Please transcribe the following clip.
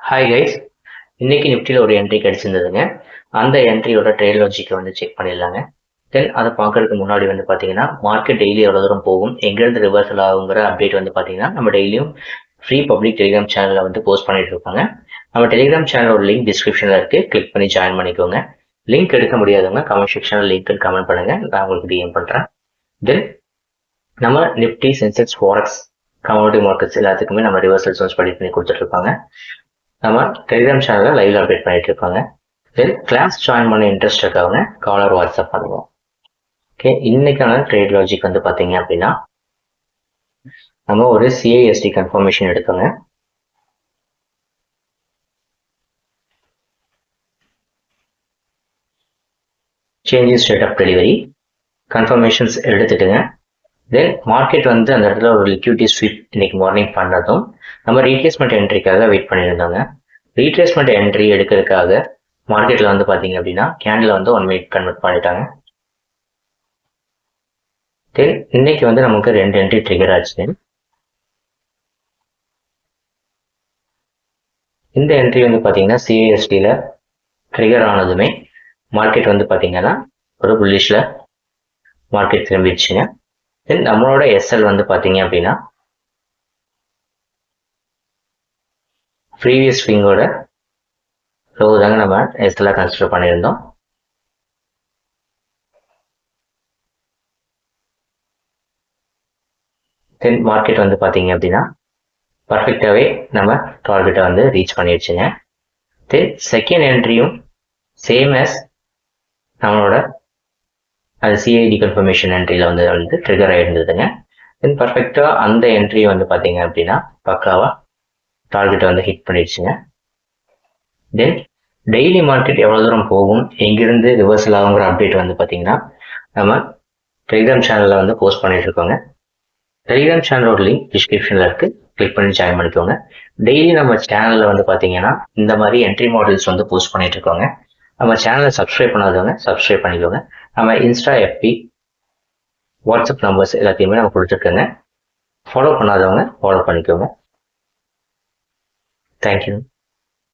Hi guys, இன்னைக்கு நிஃப்டியில் ஒரு என்ட்ரி கிடைச்சிருந்ததுங்க. அந்த என்ட்ரியோட ட்ரேட் லாஜிக்கை வந்து செக் பண்ணிடலாங்க. தென் அதை பார்க்கறதுக்கு முன்னாடி வந்து பார்த்தீங்கன்னா மார்க்கெட் டெய்லி எவ்வளோ தூரம் போகும், எங்கேருந்து ரிவர்சல் ஆகுங்கிற அப்டேட் வந்து பார்த்தீங்கன்னா நம்ம டெய்லியும் ஃப்ரீ பப்ளிக் டெலிகிராம் சேனலில் வந்து போஸ்ட் பண்ணிட்டு இருப்பாங்க. நம்ம டெலிகிராம் சேனலோட லிங்க் டிஸ்கிரிப்ஷனில் இருக்குது, கிளிக் பண்ணி ஜாயின் பண்ணிக்கோங்க. லிங்க் எடுக்க முடியாதவங்க கமெண்ட் செக்ஷனில் லிங்க் கமெண்ட் பண்ணுங்க, நான் உங்களுக்கு டிஎம் பண்ணுறேன். தென் நம்ம Nifty, Sensex, forex, commodity markets எல்லாத்துக்குமே நம்ம ரிவர்சல் சோர்ஸ் பண்ணி கொடுத்துட்ருப்பாங்க. நம்ம டெலிகிராம் சேனலில் லைவ்ல அப்டேட் பண்ணிட்டு இருப்பாங்க. தென் கிளாஸ் ஜாயின் பண்ண இன்ட்ரெஸ்ட் இருக்கவங்க காலர் வாட்ஸ்அப் பண்ணுவோம். ஓகே, இன்னைக்கான ட்ரேட் லாஜிக் வந்து பார்த்தீங்க அப்படின்னா நம்ம ஒரு சிஐஎஸ்டி கன்ஃபர்மேஷன் எடுத்தோங்க. Change state of delivery confirmations எடுத்துட்டுங்க. தென் மார்க்கெட் வந்து அந்த இடத்துல ஒரு லிக்விடிட்டி ஸ்வீப் இன்னைக்கு மார்னிங் பண்ணதும் நம்ம ரீட்ரேஸ்மெண்ட் என்ட்ரிக்காக வெயிட் பண்ணியிருந்தோங்க. ரீட்ரேஸ்மெண்ட் என்ட்ரி எடுக்கிறதுக்காக மார்க்கெட்டில் வந்து பார்த்தீங்க அப்படின்னா கேண்டில் வந்து 1 மினிட் கன்வெர்ட் பண்ணிட்டாங்க. தென் இன்னைக்கு வந்து நமக்கு 2 என்ட்ரி ட்ரிகர் ஆச்சு. இந்த என்ட்ரி வந்து பார்த்தீங்கன்னா சிஐஎஸ்டியில் ட்ரிகர் ஆனதுமே மார்க்கெட் வந்து பார்த்தீங்கன்னா ஒரு புல்லிஷில் மார்க்கெட் திரும்பிடுச்சுங்க. தென் நம்மளோட எஸ்எல் வந்து பார்த்தீங்க அப்படின்னா ப்ரீவியஸ் ஸ்விங்கோட லோ தாங்க நம்ம எஸ்எல்ல கன்சிடர் பண்ணியிருந்தோம். தென் மார்க்கெட் வந்து பார்த்தீங்க அப்படின்னா பர்ஃபெக்டாகவே நம்ம டார்கெட்டை வந்து ரீச் பண்ணிடுச்சுங்க. தென் செகண்ட் என்ட்ரியும் சேம் as நம்மளோட அது சிஐடி கன்ஃபர்மேஷன் என்ட்ரியில் வந்து ட்ரிகர் ஆகிருந்ததுங்க. தென் பர்ஃபெக்டாக அந்த என்ட்ரி வந்து பார்த்தீங்க அப்படின்னா பக்காவாக டார்கெட்டை வந்து ஹிட் பண்ணிடுச்சுங்க. தென் டெய்லி மார்க்கெட் எவ்வளோ தூரம் போகும், எங்கிருந்து ரிவர்சல் ஆகுங்கிற அப்டேட் வந்து பார்த்தீங்கன்னா நம்ம டெலிகிராம் சேனலில் வந்து போஸ்ட் பண்ணிட்டு இருக்கோங்க. டெலிகிராம் சேனலோட லிங்க் டிஸ்கிரிப்ஷனில் இருக்குது, கிளிக் பண்ணி ஜாயின் பண்ணிக்கோங்க. டெய்லி நம்ம சேனலில் வந்து பார்த்தீங்கன்னா இந்த மாதிரி என்ட்ரி மாடல்ஸ் வந்து போஸ்ட் பண்ணிட்டு இருக்கோங்க. நம்ம சேனலை சப்ஸ்கிரைப் பண்ணாதவங்க சப்ஸ்கிரைப் பண்ணிக்கோங்க. நம்ம இன்ஸ்டா, எஃபி, வாட்ஸ்அப் நம்பர்ஸ் எல்லாத்தையுமே நம்ம கொடுத்துருக்கோங்க. ஃபாலோ பண்ணாதவங்க ஃபாலோ பண்ணிக்கோங்க. தேங்க்யூ.